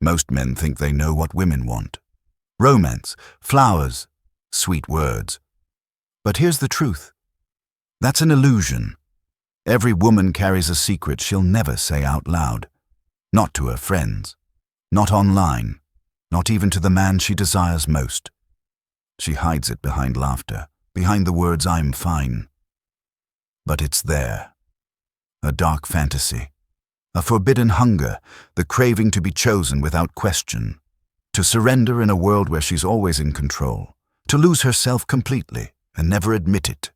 Most men think they know what women want. Romance, flowers, sweet words. But here's the truth. That's an illusion. Every woman carries a secret she'll never say out loud. Not to her friends. Not online. Not even to the man she desires most. She hides it behind laughter, behind the words "I'm fine." But it's there. A dark fantasy. A forbidden hunger, the craving to be chosen without question. To surrender in a world where she's always in control. To lose herself completely and never admit it.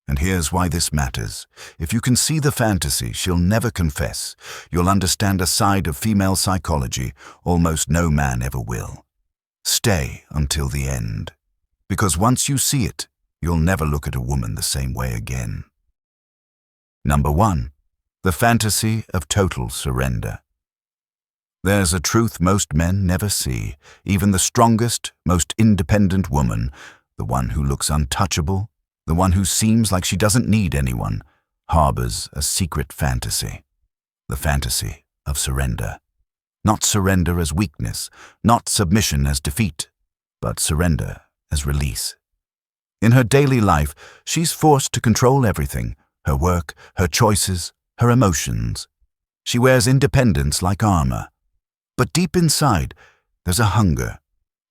And here's why this matters. If you can see the fantasy she'll never confess, you'll understand a side of female psychology almost no man ever will. Stay until the end. Because once you see it, you'll never look at a woman the same way again. Number 1. The fantasy of total surrender. There's a truth most men never see. Even the strongest, most independent woman, the one who looks untouchable, the one who seems like she doesn't need anyone, harbors a secret fantasy. The fantasy of surrender. Not surrender as weakness, not submission as defeat, but surrender as release. In her daily life, she's forced to control everything, her work, her choices, her emotions. She wears independence like armor. But deep inside, there's a hunger,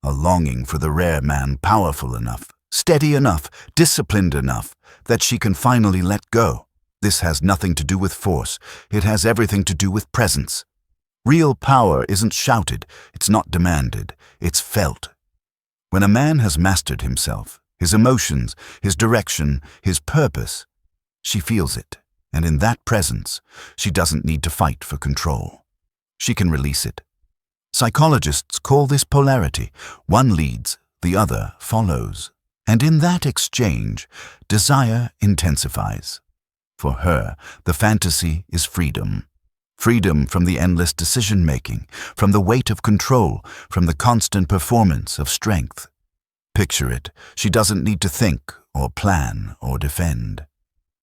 a longing for the rare man powerful enough, steady enough, disciplined enough, that she can finally let go. This has nothing to do with force. It has everything to do with presence. Real power isn't shouted, it's not demanded, it's felt. When a man has mastered himself, his emotions, his direction, his purpose, she feels it, and in that presence, she doesn't need to fight for control. She can release it. Psychologists call this polarity. One leads, the other follows. And in that exchange, desire intensifies. For her, the fantasy is freedom. Freedom from the endless decision-making, from the weight of control, from the constant performance of strength. Picture it, she doesn't need to think or plan or defend.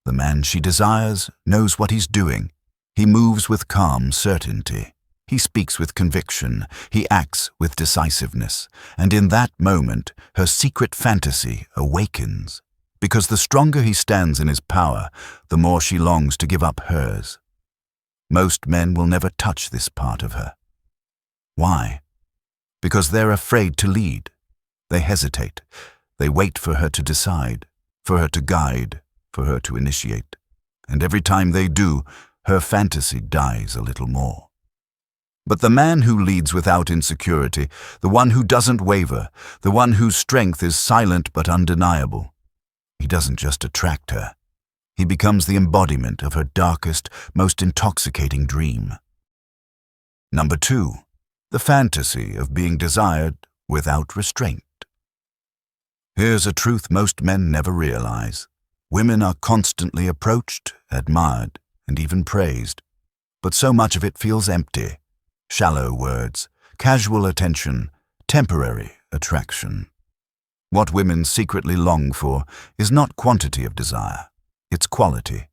The man she desires knows what he's doing. He moves with calm certainty. He speaks with conviction. He acts with decisiveness. And in that moment, her secret fantasy awakens. Because the stronger he stands in his power, the more she longs to give up hers. Most men will never touch this part of her. Why? Because they're afraid to lead. They hesitate. They wait for her to decide, for her to guide, for her to initiate. And every time they do, her fantasy dies a little more. But the man who leads without insecurity, the one who doesn't waver, the one whose strength is silent but undeniable, he doesn't just attract her. He becomes the embodiment of her darkest, most intoxicating dream. Number 2, the fantasy of being desired without restraint. Here's a truth most men never realize. Women are constantly approached, admired, and even praised. But so much of it feels empty. Shallow words, casual attention, temporary attraction. What women secretly long for is not quantity of desire, it's quality.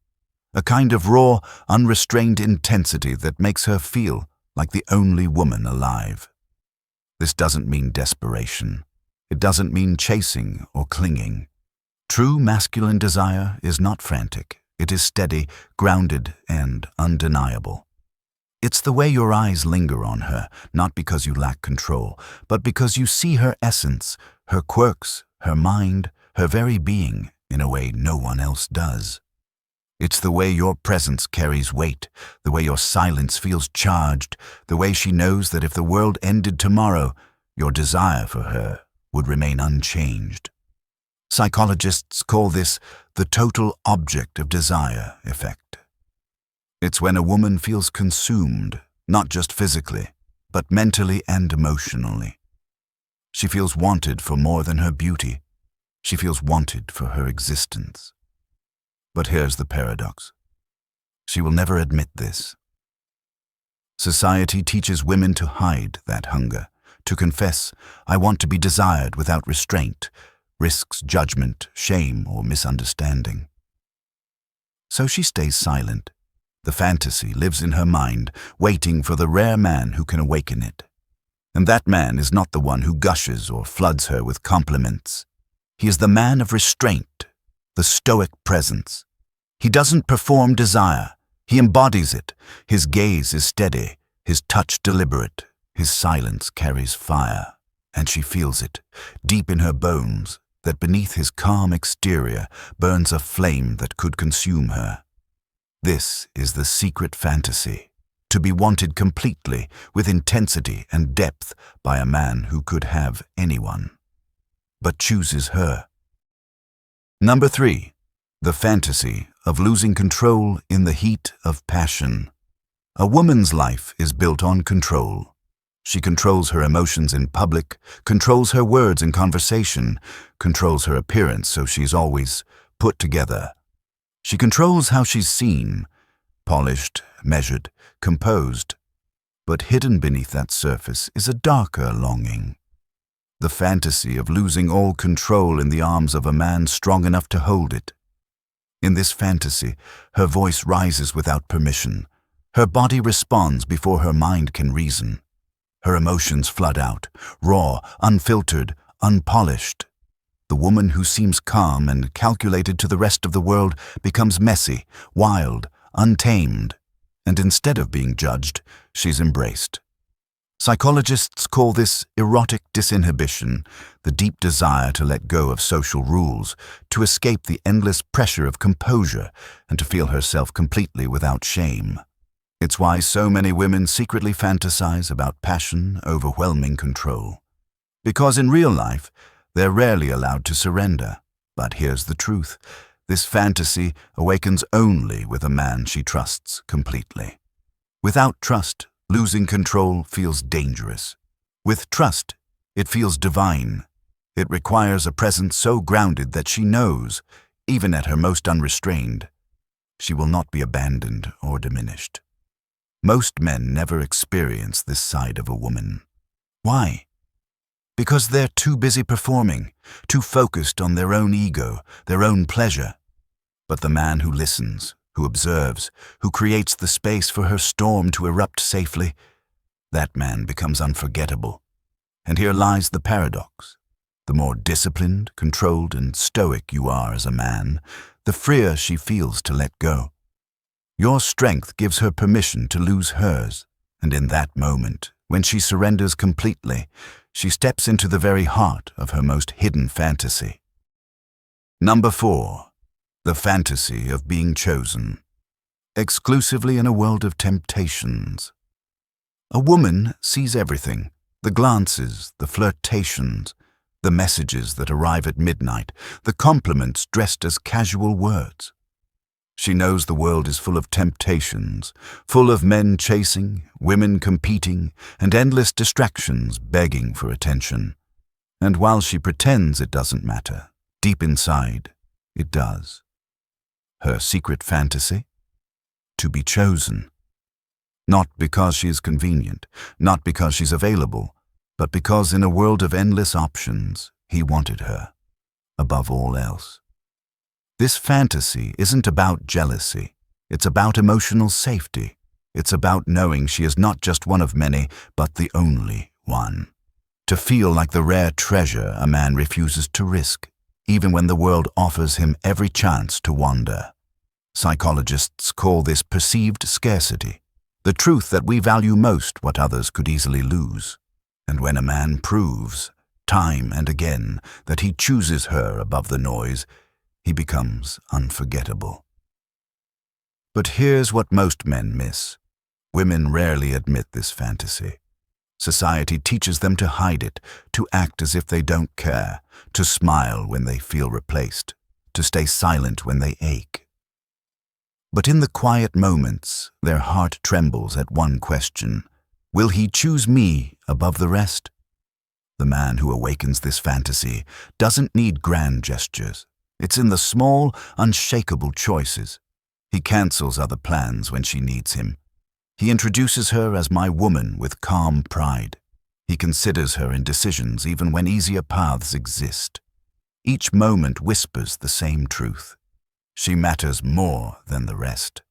A kind of raw, unrestrained intensity that makes her feel like the only woman alive. This doesn't mean desperation. It doesn't mean chasing or clinging. True masculine desire is not frantic. It is steady, grounded, and undeniable. It's the way your eyes linger on her, not because you lack control, but because you see her essence, her quirks, her mind, her very being, in a way no one else does. It's the way your presence carries weight, the way your silence feels charged, the way she knows that if the world ended tomorrow, your desire for her would remain unchanged. Psychologists call this the total object of desire effect. It's when a woman feels consumed, not just physically, but mentally and emotionally. She feels wanted for more than her beauty. She feels wanted for her existence. But here's the paradox. She will never admit this. Society teaches women to hide that hunger, to confess, "I want to be desired without restraint," risks judgment, shame, or misunderstanding. So she stays silent. The fantasy lives in her mind, waiting for the rare man who can awaken it. And that man is not the one who gushes or floods her with compliments. He is the man of restraint, the stoic presence. He doesn't perform desire, he embodies it. His gaze is steady, his touch deliberate, his silence carries fire. And she feels it, deep in her bones, that beneath his calm exterior burns a flame that could consume her. This is the secret fantasy, to be wanted completely, with intensity and depth, by a man who could have anyone, but chooses her. Number 3. The fantasy of losing control in the heat of passion. A woman's life is built on control. She controls her emotions in public, controls her words in conversation, controls her appearance so she's always put together. She controls how she's seen, polished, measured, composed. But hidden beneath that surface is a darker longing. The fantasy of losing all control in the arms of a man strong enough to hold it. In this fantasy, her voice rises without permission. Her body responds before her mind can reason. Her emotions flood out, raw, unfiltered, unpolished. The woman who seems calm and calculated to the rest of the world becomes messy, wild, untamed, and instead of being judged, she's embraced. Psychologists call this erotic disinhibition, the deep desire to let go of social rules, to escape the endless pressure of composure, and to feel herself completely without shame. It's why so many women secretly fantasize about passion, overwhelming control. Because in real life, they're rarely allowed to surrender. But here's the truth. This fantasy awakens only with a man she trusts completely. Without trust, losing control feels dangerous. With trust, it feels divine. It requires a presence so grounded that she knows, even at her most unrestrained, she will not be abandoned or diminished. Most men never experience this side of a woman. Why? Because they're too busy performing, too focused on their own ego, their own pleasure. But the man who listens, who observes, who creates the space for her storm to erupt safely, that man becomes unforgettable. And here lies the paradox. The more disciplined, controlled, and stoic you are as a man, the freer she feels to let go. Your strength gives her permission to lose hers, and in that moment, when she surrenders completely, she steps into the very heart of her most hidden fantasy. Number 4. The fantasy of being chosen. Exclusively in a world of temptations. A woman sees everything, the glances, the flirtations, the messages that arrive at midnight, the compliments dressed as casual words. She knows the world is full of temptations, full of men chasing, women competing, and endless distractions begging for attention. And while she pretends it doesn't matter, deep inside, it does. Her secret fantasy? To be chosen. Not because she is convenient, not because she's available, but because in a world of endless options, he wanted her, above all else. This fantasy isn't about jealousy. It's about emotional safety. It's about knowing she is not just one of many, but the only one. To feel like the rare treasure a man refuses to risk, even when the world offers him every chance to wander. Psychologists call this perceived scarcity, the truth that we value most what others could easily lose. And when a man proves, time and again, that he chooses her above the noise, he becomes unforgettable. But here's what most men miss. Women rarely admit this fantasy. Society teaches them to hide it, to act as if they don't care, to smile when they feel replaced, to stay silent when they ache. But in the quiet moments, their heart trembles at one question. Will he choose me above the rest? The man who awakens this fantasy doesn't need grand gestures. It's in the small, unshakable choices. He cancels other plans when she needs him. He introduces her as my woman with calm pride. He considers her in decisions even when easier paths exist. Each moment whispers the same truth. She matters more than the rest.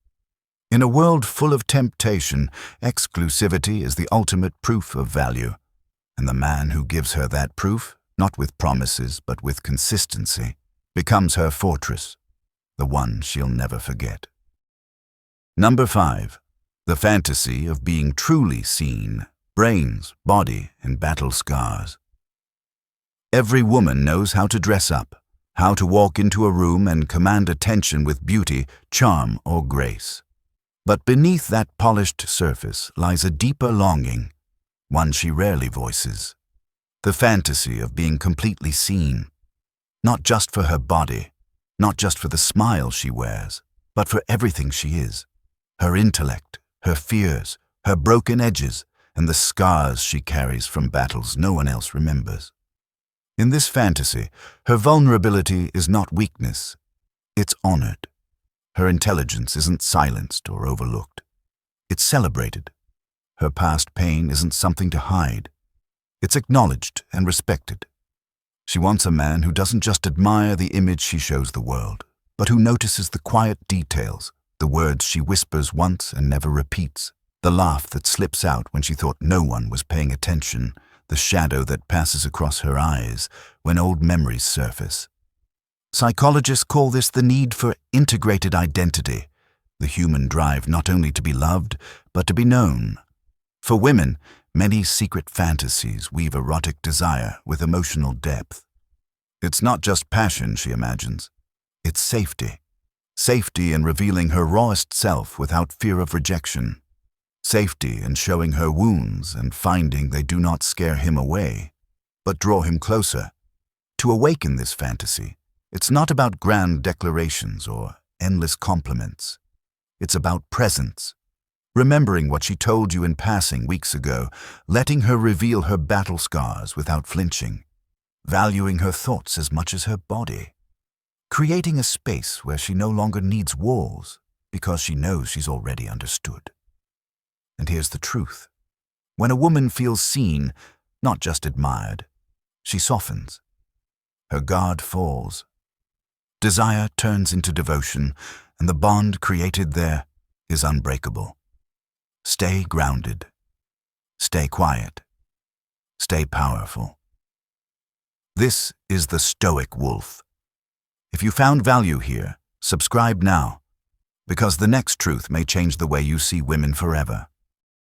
In a world full of temptation, exclusivity is the ultimate proof of value. And the man who gives her that proof, not with promises but with consistency, becomes her fortress, the one she'll never forget. Number 5. The fantasy of being truly seen, brains, body, and battle scars. Every woman knows how to dress up, how to walk into a room and command attention with beauty, charm, or grace. But beneath that polished surface lies a deeper longing, one she rarely voices. The fantasy of being completely seen, not just for her body, not just for the smile she wears, but for everything she is. Her intellect, her fears, her broken edges, and the scars she carries from battles no one else remembers. In this fantasy, her vulnerability is not weakness, it's honored. Her intelligence isn't silenced or overlooked. It's celebrated. Her past pain isn't something to hide. It's acknowledged and respected. She wants a man who doesn't just admire the image she shows the world, but who notices the quiet details, the words she whispers once and never repeats, the laugh that slips out when she thought no one was paying attention, the shadow that passes across her eyes when old memories surface. Psychologists call this the need for integrated identity, the human drive not only to be loved, but to be known. For women, many secret fantasies weave erotic desire with emotional depth. It's not just passion, she imagines. It's safety. Safety in revealing her rawest self without fear of rejection. Safety in showing her wounds and finding they do not scare him away, but draw him closer. To awaken this fantasy, it's not about grand declarations or endless compliments. It's about presence. Remembering what she told you in passing weeks ago, letting her reveal her battle scars without flinching, valuing her thoughts as much as her body, creating a space where she no longer needs walls because she knows she's already understood. And here's the truth. When a woman feels seen, not just admired, she softens. Her guard falls. Desire turns into devotion, and the bond created there is unbreakable. Stay grounded. Stay quiet. Stay powerful. This is the Stoic Wolf. If you found value here, subscribe now, because the next truth may change the way you see women forever.